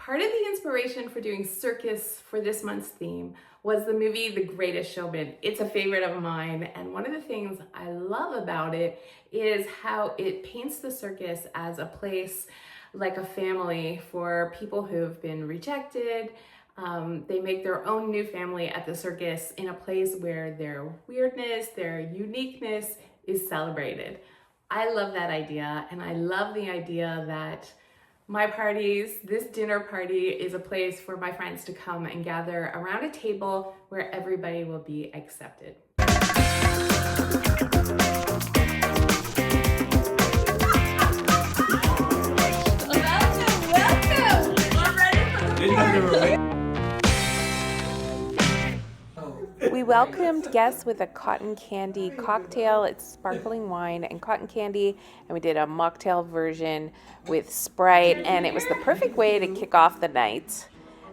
Part of the inspiration for doing Circus for this month's theme was the movie The Greatest Showman. It's a favorite of mine, and one of the things I love about it is how it paints the circus as a place like a family for people who've been rejected. They make their own new family at the circus in a place where their weirdness, their uniqueness is celebrated. I love that idea, and I love the idea that my parties, this dinner party, is a place for my friends to come and gather around a table where everybody will be accepted. Welcome! We're ready for the We welcomed guests with a cotton candy cocktail. It's sparkling wine and cotton candy, and we did a mocktail version with Sprite, and it was the perfect way to kick off the night.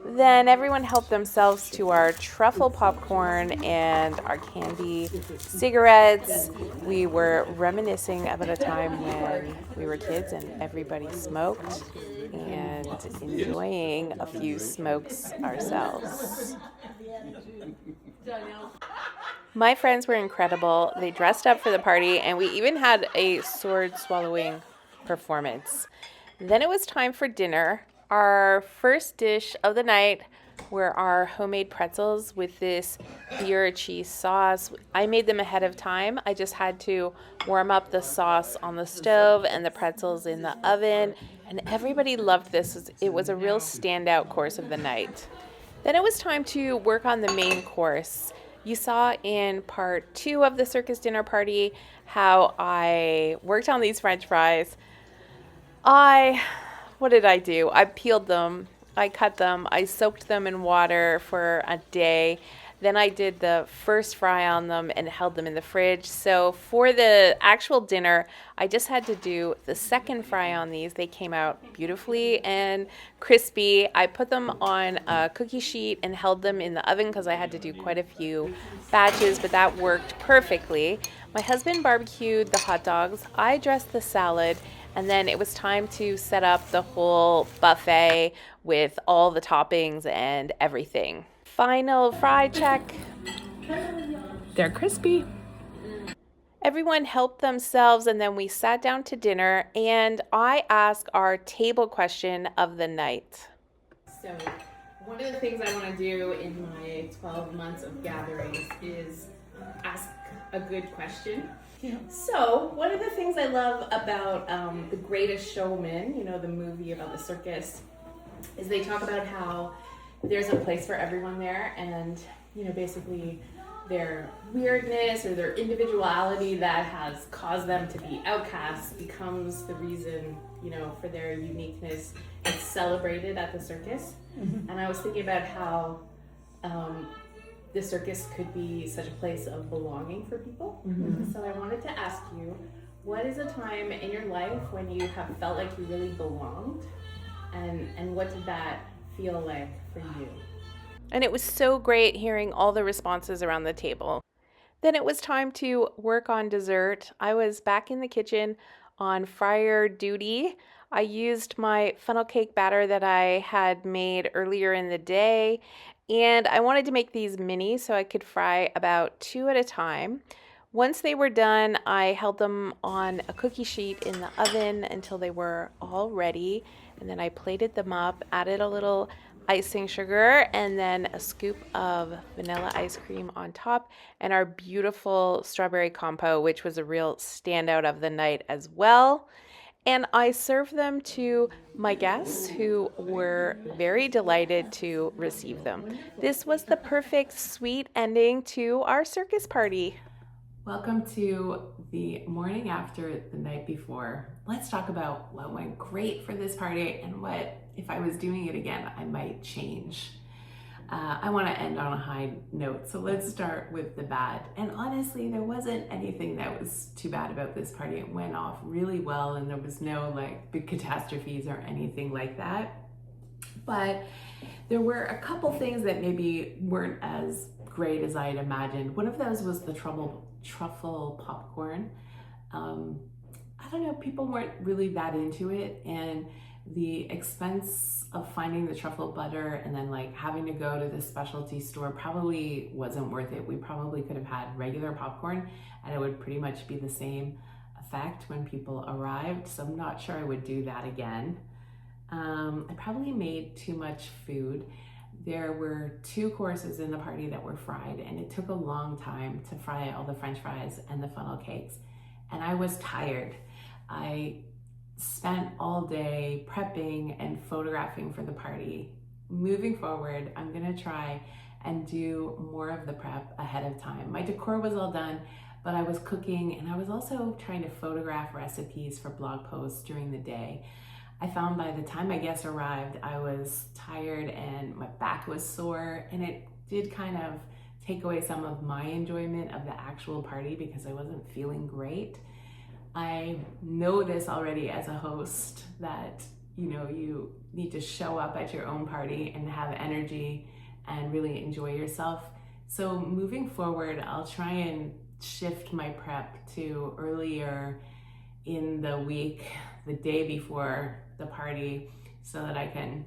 Then everyone helped themselves to our truffle popcorn and our candy cigarettes. We were reminiscing about a time when we were kids and everybody smoked and enjoying a few smokes ourselves. My friends were incredible. They dressed up for the party, and we even had a sword swallowing performance. Then it was time for dinner. Our first dish of the night were our homemade pretzels with this beer cheese sauce. I made them ahead of time. I just had to warm up the sauce on the stove and the pretzels in the oven, and everybody loved this. It was a real standout course of the night. Then it was time to work on the main course. You saw in part 2 of the circus dinner party how I worked on these French fries. What did I do? I peeled them, I cut them, I soaked them in water for a day. Then I did the first fry on them and held them in the fridge. So for the actual dinner, I just had to do the second fry on these. They came out beautifully and crispy. I put them on a cookie sheet and held them in the oven because I had to do quite a few batches, but that worked perfectly. My husband barbecued the hot dogs. I dressed the salad. And then it was time to set up the whole buffet with all the toppings and everything. Final fry check. They're crispy. Everyone helped themselves, and then we sat down to dinner, and I asked our table question of the night. So, one of the things I want to do in my 12 months of gatherings is ask a good question. Yeah. So, one of the things I love about The Greatest Showman, the movie about the circus, is they talk about how there's a place for everyone there, and, basically their weirdness or their individuality that has caused them to be outcasts becomes the reason, for their uniqueness. It's celebrated at the circus. Mm-hmm. And I was thinking about how the circus could be such a place of belonging for people. Mm-hmm. So I wanted to ask you, what is a time in your life when you have felt like you really belonged? And what did that feel like for you? And it was so great hearing all the responses around the table. Then it was time to work on dessert. I was back in the kitchen on fryer duty. I used my funnel cake batter that I had made earlier in the day, and I wanted to make these mini so I could fry about 2 at a time. Once they were done, I held them on a cookie sheet in the oven until they were all ready, and then I plated them up, added a little icing sugar, and then a scoop of vanilla ice cream on top, and our beautiful strawberry compote, which was a real standout of the night as well. And I served them to my guests, who were very delighted to receive them. This was the perfect sweet ending to our circus party. Welcome to the morning after the night before. Let's talk about what went great for this party and what, if I was doing it again, I might change. I want to end on a high note, so let's start with the bad. And honestly, there wasn't anything that was too bad about this party. It went off really well, and there was no big catastrophes or anything like that. But there were a couple things that maybe weren't as great as I had imagined. One of those was the truffle popcorn. I don't know, people weren't really that into it, and the expense of finding the truffle butter and then like having to go to the specialty store probably wasn't worth it. We probably could have had regular popcorn and it would pretty much be the same effect when people arrived. So I'm not sure I would do that again. I probably made too much food. There were 2 courses in the party that were fried, and it took a long time to fry all the French fries and the funnel cakes. And I was tired. I spent all day prepping and photographing for the party. Moving forward, I'm gonna try and do more of the prep ahead of time. My decor was all done, but I was cooking and I was also trying to photograph recipes for blog posts during the day. I found by the time my guests arrived, I was tired and my back was sore, and it did kind of take away some of my enjoyment of the actual party because I wasn't feeling great. I know this already as a host that, you know, you need to show up at your own party and have energy and really enjoy yourself. So moving forward, I'll try and shift my prep to earlier in the week, the day before the party, so that I can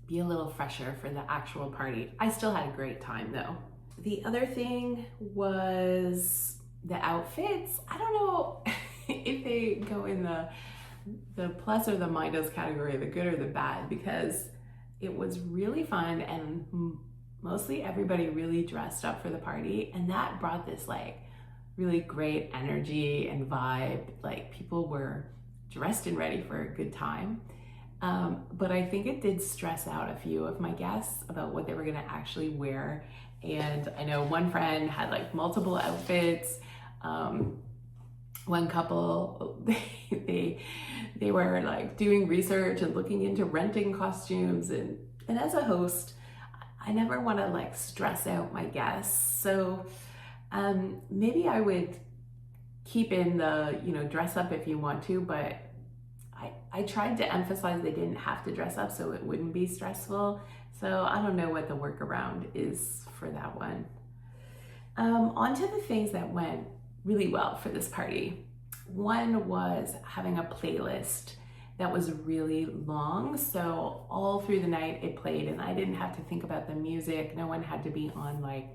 be a little fresher for the actual party. I still had a great time though. The other thing was the outfits. I don't know if they go in the plus or the minus category, the good or the bad, because it was really fun and mostly everybody really dressed up for the party, and that brought this like really great energy and vibe. Like people were dressed and ready for a good time. But I think it did stress out a few of my guests about what they were gonna actually wear. And I know one friend had like multiple outfits. One couple, they were like doing research and looking into renting costumes. And as a host, I never wanna like stress out my guests. So maybe I would keep in the, you know, dress up if you want to, but I tried to emphasize they didn't have to dress up so it wouldn't be stressful. So I don't know what the workaround is for that one. On to the things that went really well for this party. One was having a playlist that was really long. So all through the night it played and I didn't have to think about the music. No one had to be on like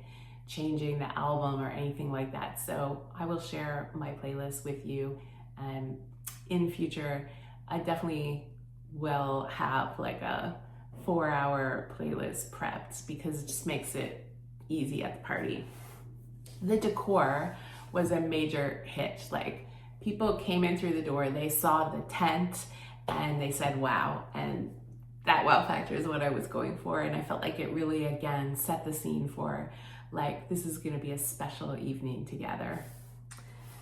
changing the album or anything like that. So I will share my playlist with you, and in future I definitely will have like a 4-hour playlist prepped because it just makes it easy at the party. The decor was a major hit. Like people came in through the door, they saw the tent and they said wow, and that wow factor is what I was going for, and I felt like it really again set the scene for like this is gonna be a special evening together.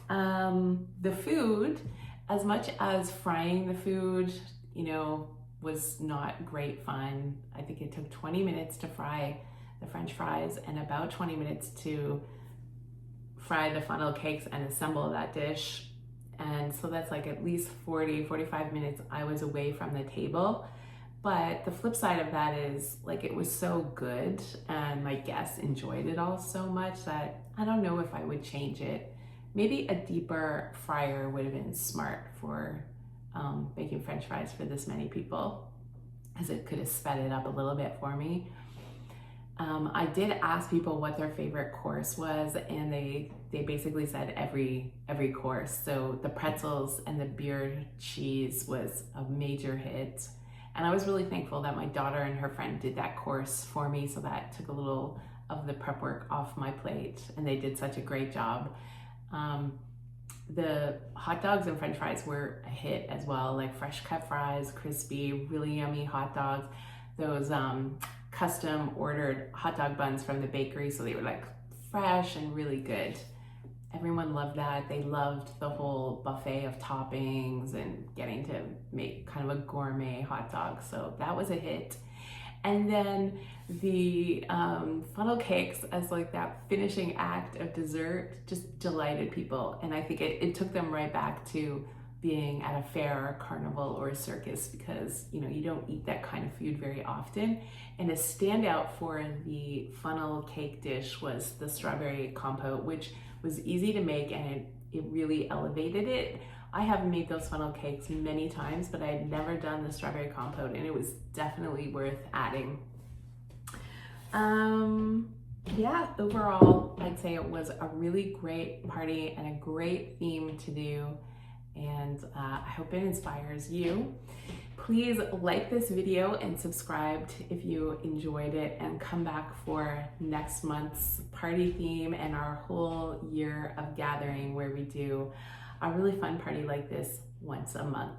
The food, as much as frying the food, you know, was not great fun. I think it took 20 minutes to fry the French fries and about 20 minutes to fry the funnel cakes and assemble that dish. And so that's like at least 45 minutes I was away from the table. But the flip side of that is like it was so good and my guests enjoyed it all so much that I don't know if I would change it. Maybe a deeper fryer would have been smart for making French fries for this many people, as it could have sped it up a little bit for me. I did ask people what their favorite course was, and they basically said every course. So the pretzels and the beer cheese was a major hit. And I was really thankful that my daughter and her friend did that course for me, so that took a little of the prep work off my plate, and they did such a great job. The hot dogs and French fries were a hit as well, like fresh cut fries, crispy, really yummy hot dogs. Those custom ordered hot dog buns from the bakery, so they were like fresh and really good. Everyone loved that. They loved the whole buffet of toppings and getting to make kind of a gourmet hot dog, so that was a hit. And then the funnel cakes as like that finishing act of dessert just delighted people. And I think it took them right back to being at a fair or a carnival or a circus, because you know you don't eat that kind of food very often. And a standout for the funnel cake dish was the strawberry compote, which was easy to make and it really elevated it. I have made those funnel cakes many times, but I had never done the strawberry compote, and it was definitely worth adding. Yeah, overall, I'd say it was a really great party and a great theme to do, and I hope it inspires you. Please like this video and subscribe if you enjoyed it, and come back for next month's party theme and our whole year of gathering, where we do a really fun party like this once a month.